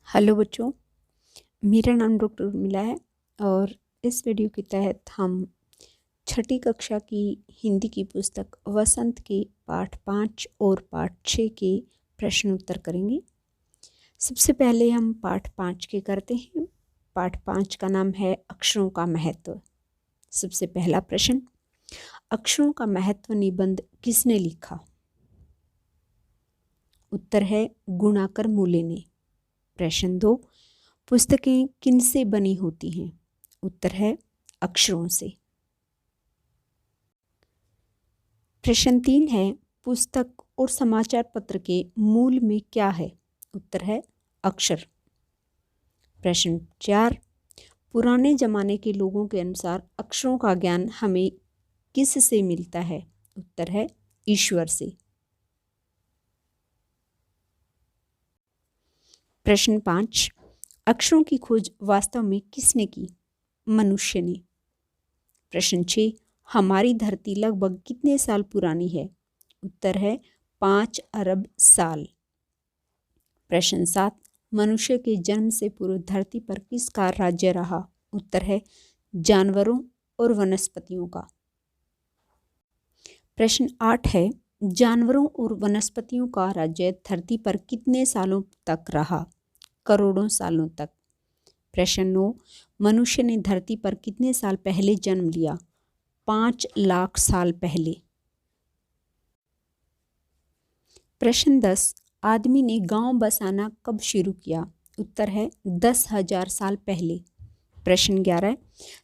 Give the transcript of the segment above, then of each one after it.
Hello बच्चों, मेरा नाम डॉक्टर उर्मिला है और इस वीडियो के तहत हम छठी कक्षा की हिंदी की पुस्तक वसंत के पाठ 5 और पाठ 6 के प्रश्न उत्तर करेंगे। सबसे पहले हम पाठ 5 के करते हैं। पाठ 5 का नाम है अक्षरों का महत्व। सबसे पहला प्रश्न, अक्षरों का महत्व निबंध किसने लिखा? उत्तर है गुणाकर मूले ने। प्रश्न 2, पुस्तकें किनसे बनी होती हैं? उत्तर है अक्षरों से। प्रश्न 3 है, पुस्तक और समाचार पत्र के मूल में क्या है? उत्तर है अक्षर। प्रश्न 4, पुराने जमाने के लोगों के अनुसार अक्षरों का ज्ञान हमें किस से मिलता है? उत्तर है ईश्वर से। प्रश्न 5, अक्षरों की खोज वास्तव में किसने की? मनुष्य ने। प्रश्न 6, हमारी धरती लगभग कितने साल पुरानी है? उत्तर है 5 अरब साल। प्रश्न 7, मनुष्य के जन्म से पूर्व धरती पर किसका राज्य रहा? उत्तर है जानवरों और वनस्पतियों का। प्रश्न 8 है, जानवरों और वनस्पतियों का राज्य धरती पर कितने सालों तक रहा? करोड़ों सालों तक। प्रश्न 9, मनुष्य ने धरती पर कितने साल पहले जन्म लिया? 5 लाख साल पहले। प्रश्न 10, आदमी ने गांव बसाना कब शुरू किया? उत्तर है 10,000 साल पहले। प्रश्न 11,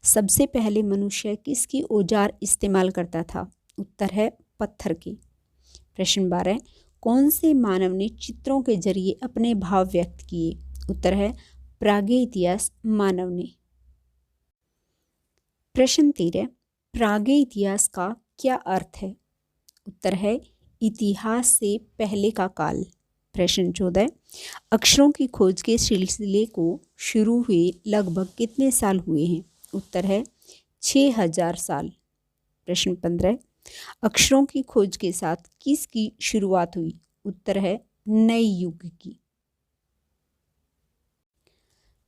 सबसे पहले मनुष्य किसकी औजार इस्तेमाल करता था? उत्तर है पत्थर की। प्रश्न 12, कौन से मानव ने चित्रों के जरिए अपने भाव व्यक्त किए? उत्तर है प्रागैतिहासिक इतिहास मानव ने। प्रश्न 13, प्रागैतिहासिक इतिहास का क्या अर्थ है? उत्तर है इतिहास से पहले का काल। प्रश्न 14, अक्षरों की खोज के सिलसिले को शुरू हुए लगभग कितने साल हुए हैं? उत्तर है 6,000 साल। प्रश्न 15, अक्षरों की खोज के साथ किसकी शुरुआत हुई? उत्तर है नए युग की।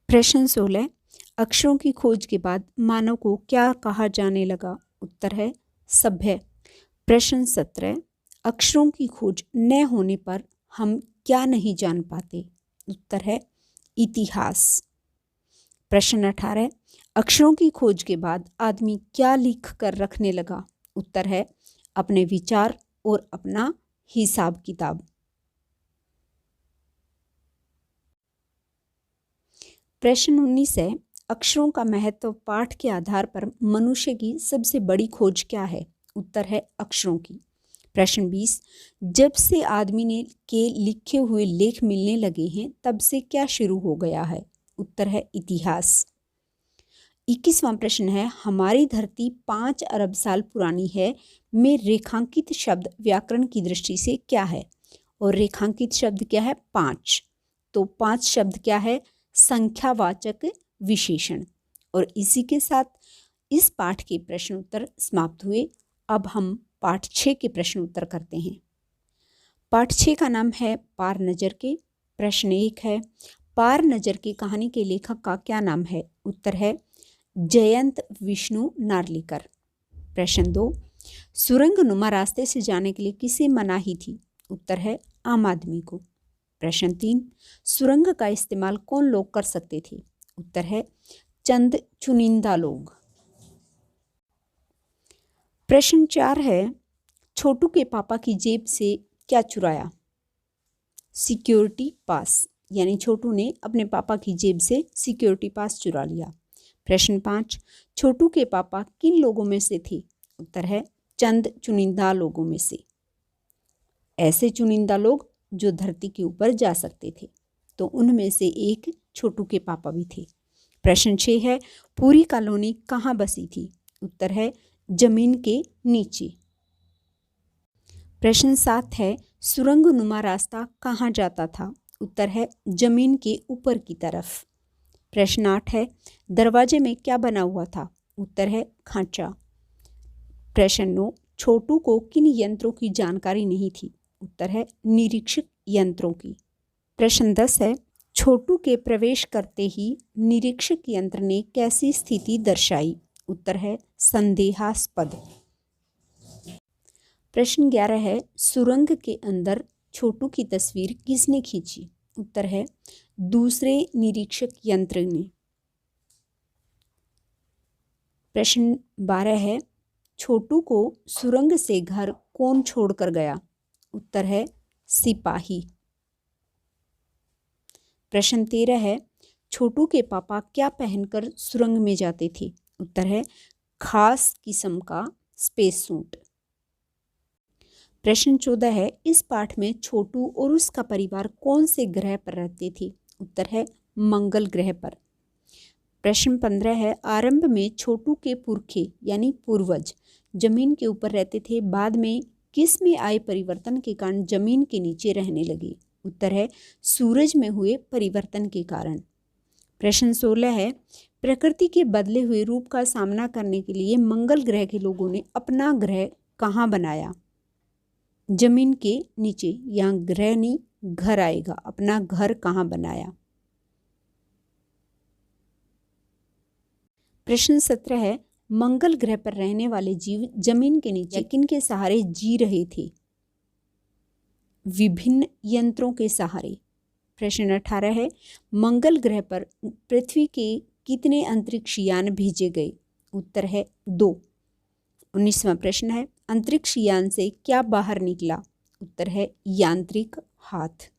प्रश्न 16, अक्षरों की खोज के बाद मानव को क्या कहा जाने लगा? उत्तर है सभ्य। प्रश्न 17, अक्षरों की खोज न होने पर हम क्या नहीं जान पाते? उत्तर है इतिहास। प्रश्न 18, अक्षरों की खोज के बाद आदमी क्या लिख कर रखने लगा? उत्तर है अपने विचार और अपना हिसाब किताब। प्रश्न 19 है, अक्षरों का महत्व पाठ के आधार पर मनुष्य की सबसे बड़ी खोज क्या है? उत्तर है अक्षरों की। प्रश्न 20, जब से आदमी ने के लिखे हुए लेख मिलने लगे हैं तब से क्या शुरू हो गया है? उत्तर है इतिहास। 21वां प्रश्न है, हमारी धरती 5 अरब साल पुरानी है में रेखांकित शब्द व्याकरण की दृष्टि से क्या है? और रेखांकित शब्द क्या है? 5। तो 5 शब्द क्या है? संख्यावाचक विशेषण। और इसी के साथ इस पाठ के प्रश्न उत्तर समाप्त हुए। अब हम पाठ 6 के प्रश्न उत्तर करते हैं। पाठ 6 का नाम है पार नजर के। प्रश्न 1 है, पार नजर की कहानी के लेखक का क्या नाम है? उत्तर है जयंत विष्णु नार्लिकर। प्रश्न 2, सुरंग नुमा रास्ते से जाने के लिए किसे मनाही थी? उत्तर है आम आदमी को। प्रश्न 3, सुरंग का इस्तेमाल कौन लोग कर सकते थे? उत्तर है चंद चुनिंदा लोग। प्रश्न 4 है, छोटू के पापा की जेब से क्या चुराया? सिक्योरिटी पास, यानी छोटू ने अपने पापा की जेब से सिक्योरिटी पास चुरा लिया। प्रश्न 5, छोटू के पापा किन लोगों में से थे? उत्तर है चंद चुनिंदा लोगों में से। ऐसे चुनिंदा लोग जो धरती के ऊपर जा सकते थे, तो उनमें से एक छोटू के पापा भी थे। प्रश्न 6 है, पूरी कॉलोनी कहाँ बसी थी? उत्तर है जमीन के नीचे। प्रश्न 7 है, सुरंग नुमा रास्ता कहाँ जाता था? उत्तर है जमीन के ऊपर की तरफ। प्रश्न 8 है, दरवाजे में क्या बना हुआ था? उत्तर है खांचा। प्रश्न 9, छोटू को किन यंत्रों की जानकारी नहीं थी? उत्तर है निरीक्षक यंत्रों की। प्रश्न 10 है, छोटू के प्रवेश करते ही निरीक्षक यंत्र ने कैसी स्थिति दर्शाई? उत्तर है संदेहास्पद। प्रश्न 11 है, सुरंग के अंदर छोटू की तस्वीर किसने खींची? उत्तर है दूसरे निरीक्षक यंत्र ने। प्रश्न 12 है, छोटू को सुरंग से घर कौन छोड़कर गया? उत्तर है सिपाही। प्रश्न 13 है, छोटू के पापा क्या पहनकर सुरंग में जाते थे? उत्तर है खास किस्म का स्पेस सूट। प्रश्न 14 है, इस पाठ में छोटू और उसका परिवार कौन से ग्रह पर रहते थे? उत्तर है मंगल ग्रह पर। प्रश्न 15 है, आरंभ में छोटू के पुरखे यानी पूर्वज जमीन के ऊपर रहते थे, बाद में किस में आए परिवर्तन के कारण जमीन के नीचे रहने लगे? उत्तर है सूरज में हुए परिवर्तन के कारण। प्रश्न 16 है, प्रकृति के बदले हुए रूप का सामना करने के लिए मंगल ग्रह के लोगों ने अपना ग्रह कहाँ बनाया? जमीन के नीचे। यहाँ ग्रह नहीं घर आएगा। अपना घर कहाँ बनाया? प्रश्न 17 है, मंगल ग्रह पर रहने वाले जीव जमीन के नीचे किनके सहारे जी रहे थे? विभिन्न यंत्रों के सहारे। प्रश्न 18 है, मंगल ग्रह पर पृथ्वी के कितने अंतरिक्ष यान भेजे गए? उत्तर है 2। 19वां प्रश्न है, अंतरिक्ष यान से क्या बाहर निकला? उत्तर है यांत्रिक हाथ।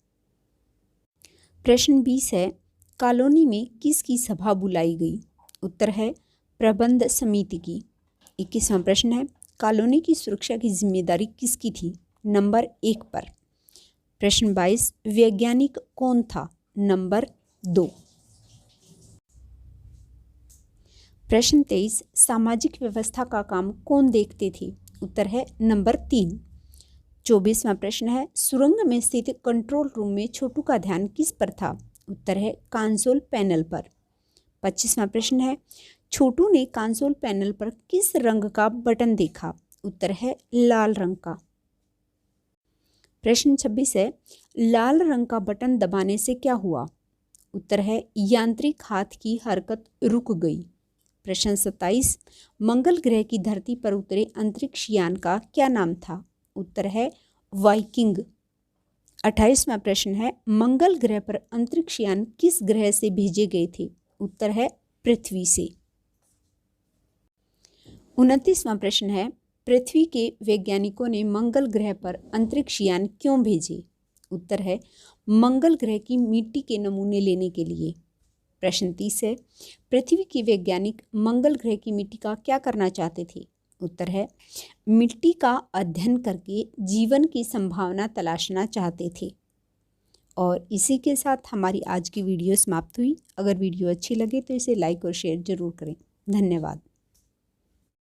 प्रश्न 20 है, कॉलोनी में किसकी सभा बुलाई गई? उत्तर है प्रबंध समिति की। 21वां प्रश्न है, कॉलोनी की सुरक्षा की जिम्मेदारी किसकी थी? नंबर 1 पर। प्रश्न 22, वैज्ञानिक कौन था? नंबर 2। प्रश्न 23, सामाजिक व्यवस्था का काम कौन देखते थे? उत्तर है नंबर 3। 24वां प्रश्न है, सुरंग में स्थित कंट्रोल रूम में छोटू का ध्यान किस पर था? उत्तर है कंसोल पैनल पर। 25वां प्रश्न है, छोटू ने कंसोल पैनल पर किस रंग का बटन देखा? उत्तर है लाल रंग का। प्रश्न 26 है, लाल रंग का बटन दबाने से क्या हुआ? उत्तर है यांत्रिक हाथ की हरकत रुक गई। प्रश्न 27, मंगल ग्रह की धरती पर उतरे अंतरिक्ष यान का क्या नाम था? उत्तर है वाइकिंग। 28वां प्रश्न है, मंगल ग्रह पर अंतरिक्ष यान किस ग्रह से भेजे गए थे? उत्तर है पृथ्वी से। 29वां प्रश्न है, पृथ्वी के वैज्ञानिकों ने मंगल ग्रह पर अंतरिक्ष यान क्यों भेजे? उत्तर है मंगल ग्रह की मिट्टी के नमूने लेने के लिए। प्रश्न 30 है, पृथ्वी के वैज्ञानिक मंगल ग्रह की मिट्टी का क्या करना चाहते थे? उत्तर है मिट्टी का अध्ययन करके जीवन की संभावना तलाशना चाहते थे। और इसी के साथ हमारी आज की वीडियो समाप्त हुई। अगर वीडियो अच्छी लगे तो इसे लाइक और शेयर जरूर करें। धन्यवाद।